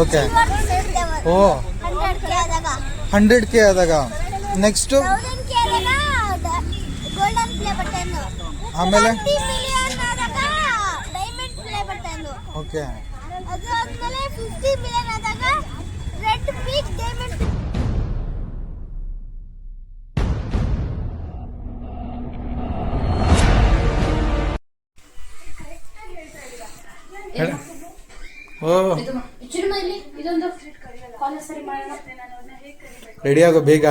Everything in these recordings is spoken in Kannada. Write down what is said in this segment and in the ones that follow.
ಓಕೆ. ಓ 100K ಆದಾಗ ನೆಕ್ಸ್ಟ್ ಆಮೇಲೆ ಓಕೆ. ಓ ರೆಡಿ ಆಗೋ ಬೇಗ.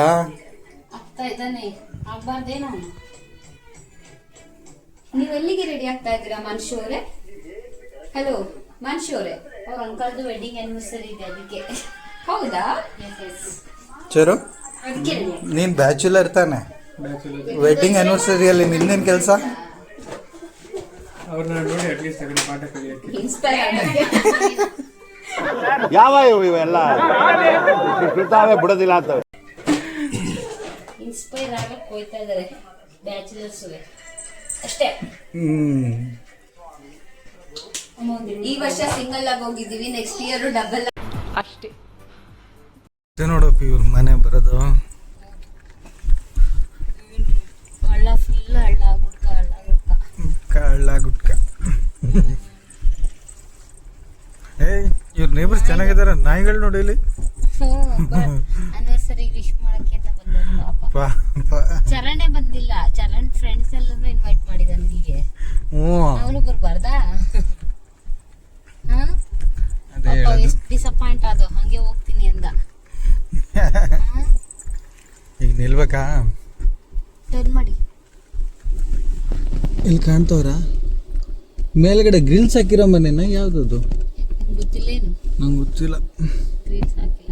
ನೀವೆಲ್ಲಿಗೆ ರೆಡಿ ಆಗ್ತಾ ಇದ್ದೀರಾ ಮನುಷ್ಯ ಅವರೇ? ಹಲೋ ಮನುಷ್ಯ ಅವರೇ, ಅವ್ರ ಅಂಕಲ್ದು ವೆಡ್ಡಿಂಗ್ ಆನಿವರ್ಸರಿ ಇದೆ ಅದಕ್ಕೆ. ಹೌದಾ? ಚರು ನೀನ್ ಬ್ಯಾಚುಲರ್ ತಾನೆ? ವೆಡ್ಡಿಂಗ್ ಆನಿವರ್ಸರಿಯಲ್ಲಿ ನಿಂದೇನ್ ಕೆಲಸ? ಯಾವ ಇವೆಲ್ಲ ಬಿಡೋದಿಲ್ಲ ಅಂತ ಇನ್ಸ್ಪೈರ್ ಆಗಕ್ಕೆ ಹೋಯ್ತಾ ಇದಾರೆ ಬ್ಯಾಚುಲರ್ಸ್ ಅಷ್ಟೇ. ಈ ವರ್ಷ ಸಿಂಗಲ್ ಆಗಿ ಹೋಗಿದ್ದೀವಿ, ನೆಕ್ಸ್ಟ್ ಇಯರ್ ಡಬಲ್ ಅಷ್ಟೇ. ನೋಡಪ್ಪ ಇವ್ರ ಮನೆ ಬರೋದು ಹಳ್ಳ ಫುಲ್ ಹಳ್ಳ ಗುಡ್ಕ ಹಳ್ಳ ಗುಡ್ಕ. ಇವ್ರ ನೇಬರ್ಸ್ ಚೆನ್ನಾಗಿದಾರ. ನಾಯಿಗಳು ನೋಡಿ ಇಲ್ಲಿ ಆನಿವರ್ಸರಿ ವಿಶ್ ಮಾಡಕ್ಕೆ ಅಂತ ಬಂದವರು. ಚರಣೆ ಬಂದಿಲ್ಲ, ಚರಣ್ ಫ್ರೆಂಡ್ಸ್ ಎಲ್ಲ ಇನ್ವೈಟ್ ಮಾಡಿದ ನನಗೆ. ಅವನು ಬರ್ಬಾರ್ದಾ? ಎಷ್ಟು ಡಿಸಪಾಯಿಂಟ್ ಆದ, ಹಂಗೆ ಹೋಗ್ತೀನಿ ಅಂದ. ಈಗ ನಿಲ್ಬೇಕಾ? ಟರ್ನ್ ಮಾಡಿ. ಇಲ್ಲಿ ಕಾಣ್ತವ್ರ ಮೇಲ್ಗಡೆ ಗ್ರಿಲ್ಸ್ ಹಾಕಿರೋ ಮನೆನ ಯಾವ್ದದು ಗೊತ್ತಿಲ್ಲೇನು? ನಂಗೆ ಗೊತ್ತಿಲ್ಲ. ಗ್ರಿಲ್ಸ್ ಹಾಕಿಲ್ಲ.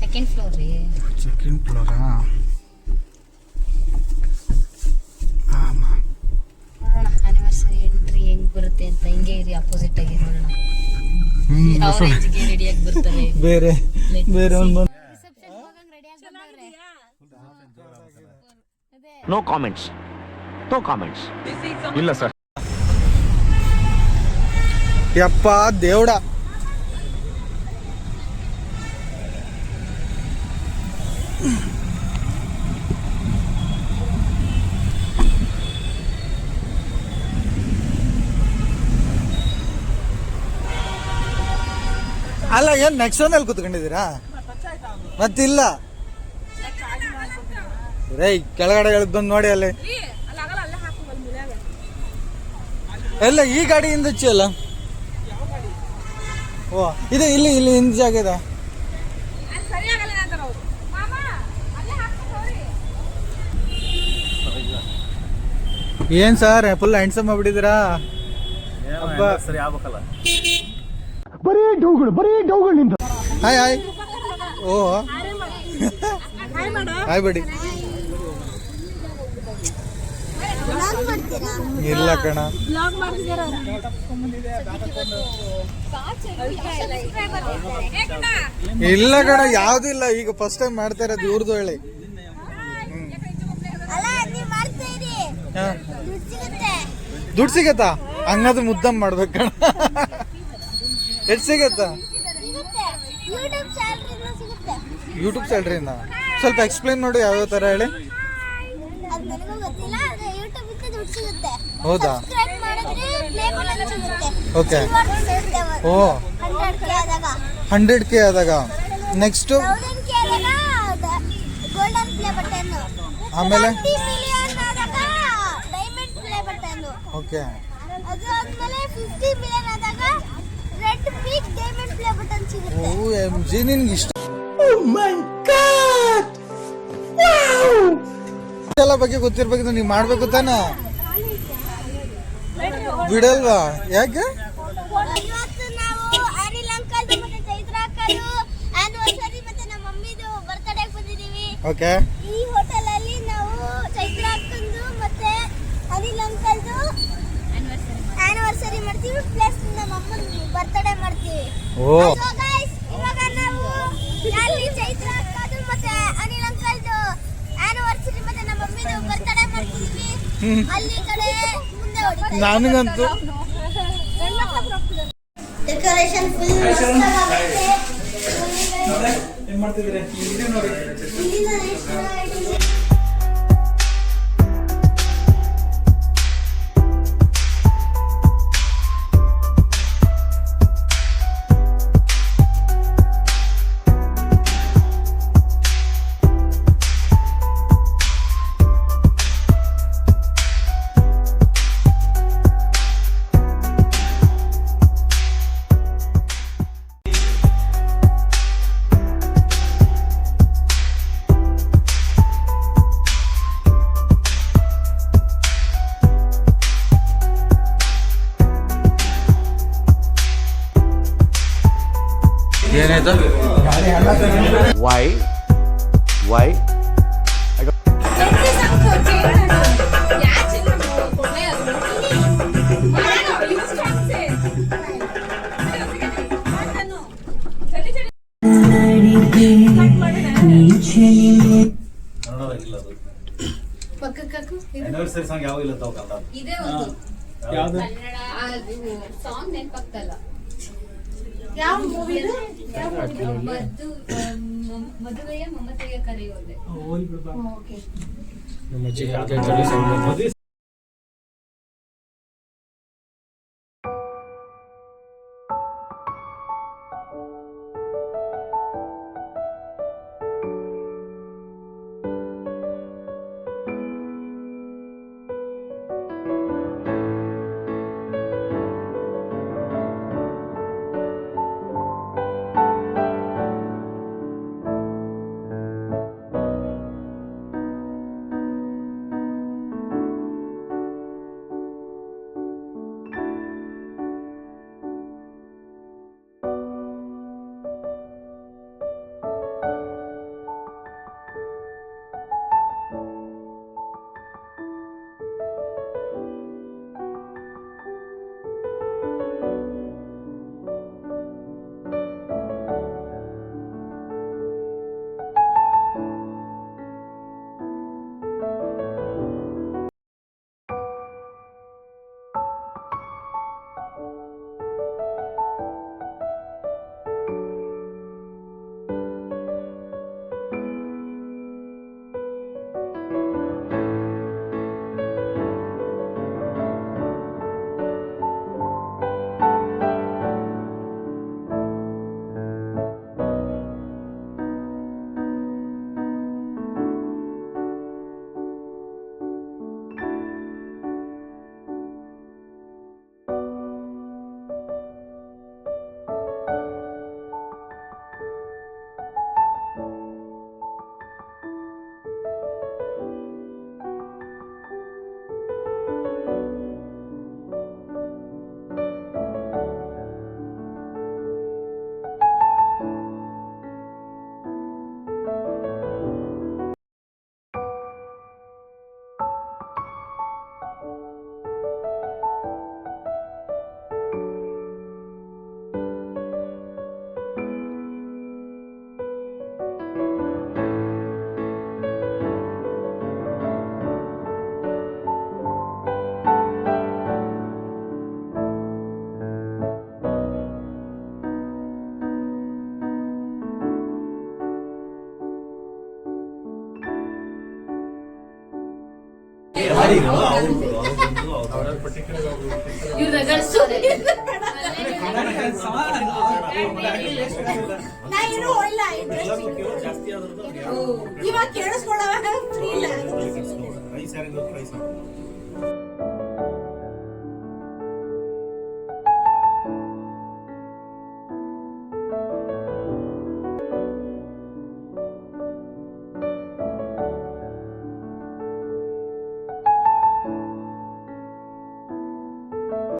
ಸೆಕೆಂಡ್ ಫ್ಲೋರ್ ರೀ. Second flora? ನೋಡೋಣ ಆನಿವರ್ಸರಿ ಎಂಟ್ರಿ ಹೆಂಗ್ ಬರುತ್ತೆ ಅಂತ. ಹಿಂಗೆ ಇರಿ, ಅಪೋಸಿಟ್ ಆಗಿ ನೋಡೋಣ. ರೆಡಿಯಾಗಿ ಬರ್ತಾರೆ. ಬೇರೆ ಬೇರೆ ಒಂದು ನೋ ಕಾಮೆಂಟ್ಸ್, ನೋ ಕಾಮೆಂಟ್ಸ್. ಇಲ್ಲ ಸರ್. ಯಪ್ಪ ದೇವ್ಡ, ಅಲ್ಲ ಏನ್ ನೆಕ್ಸ್ಟ್ ಒನ್ನಲ್ಲಿ ಕೂತ್ಕೊಂಡಿದ್ದೀರಾ? ಮತ್ತಿಲ್ಲ ರೈ ಕೆಳಗಡೆ ಎಳ್ದು ಬಂದು ನೋಡಿ ಅಲ್ಲಿ ಎಲ್ಲ ಈ ಗಾಡಿಯಿಂದ ಅಲ್ಲ. ಓ ಇದೆ ಇಲ್ಲಿ ಇಲ್ಲಿ ಹಿಂದ್ ಜಾಗ ಇದೆ. ಏನ್ ಸರ್ ಫುಲ್ ಹ್ಯಾಂಡ್ಸಮ್ ಆಗ್ಬಿಟ್ಟಿದ್ದೀರಾ? ಸರಿ ಆಗ್ಬೇಕಲ್ಲ. Hi hi. ಓ ಹಾಯ್ ಬಡಿ. ಇಲ್ಲ ಕಣ, ಇಲ್ಲ ಕಣ, ಯಾವ್ದು ಇಲ್ಲ. ಈಗ ಫಸ್ಟ್ ಟೈಮ್ ಮಾಡ್ತಾ ಇರೋದು ಇವ್ರದ್ದು. ಹೇಳಿ ದುಡ್ಡು ಸಿಗತ್ತಾ? ಹಂಗಾದ್ರೆ ಮುದ್ದಮ್ ಮಾಡ್ಬೇಕಣ್ಣ. ಎಷ್ಟು ಸಿಗತ್ತಾ? ಯೂಟ್ಯೂಬ್ ಸ್ಯಾಲ್ರಿನ ಸ್ವಲ್ಪ ಎಕ್ಸ್ಪ್ಲೈನ್ ನೋಡಿ ಯಾವ್ಯಾವ ತರ ಹೇಳಿ. ಹೌದಾ? ಓಕೆ. ಓ 100K ಆದಾಗ ನೆಕ್ಸ್ಟ್ ಆಮೇಲೆ ಓಕೆ. OMG ನಿನ್ಗೆ ಇಷ್ಟ ಎಲ್ಲ ಬಗ್ಗೆ ಗೊತ್ತಿರ್ಬೇಕು, ನೀವು ಮಾಡ್ಬೇಕು ತಾನೆ. ಬಿಡಲ್ವಾ? ಯಾಕೆ? ಓಕೆ. ಈ ಹೋಟೆಲ್ ಅಲ್ಲಿ ನಾವು ಚೈತ್ರ ಅಕ್ಕಂದು ಮತ್ತೆ ಅನಿಲ್ ಅಂಕಲ್ದು ಆನಿವರ್ಸರಿ ಮಾಡ್ತೀವಿ, ಪ್ಲಸ್ ನಮ್ಮ ಅಮ್ಮನ ಬರ್ತ್ಡೇ ಮಾಡ್ತೀವಿ. ಓ ಗೈಸ್, ಇವಾಗ ನಾವು ಅಲ್ಲಿ ಚೈತ್ರ ಅಕ್ಕಂದು ಮತ್ತೆ ಅನಿಲ್ ಅಂಕಲ್ದು ಆನಿವರ್ಸರಿ ಮತ್ತೆ ನಮ್ಮ ಮಮ್ಮಿದು ಬರ್ತ್ಡೇ ಮಾಡ್ತೀವಿ. ಅಲ್ಲಿ ಕಡೆ ಮುಂದೆ ಹೊಡಿತೀವಿ. ನನಗಂತೂ ಡೆಕೋರೇಷನ್ ಫುಲ್ ಮಸ್ತಾಗೈತೆ. ಏನ್ ಮಾಡ್ತಿದ್ರೆ ವಿಡಿಯೋ ನೋಡಿ. ಇಲ್ಲಿಂದ next ಆಯ್ತು. ಏನಾಯ್ತು? Why? ಆನಿವರ್ಸರಿ ಸಾಂಗ್ ಯಾವ ಇಲ್ಲ ತಗೋಕ ಇದೇ ಒಂದು ಯಾವ್ದು? ಸಾಂಗ್ ನೆನಪಾಗ್ತಲ್ಲ. ಯಾವ ಮೂವಿ ಇದು? ಮದುವೆಯ ಮಮತೆಯ ಕರೆಯೋದೆ. ಓಕೆ. ನಮ್ಮ ಅಜ್ಜಿ ಹೇಳ್ತಾ ಇವ್ರು ರಗಡ್ಸೋದೆ. ನಾ ಏನೂ ಹೋಗಿಲ್ಲ ಇವಾಗ ಕೇಳಿಸ್ಕೊಳ್ಳೋ ಫ್ರೀ ಇಲ್ಲ.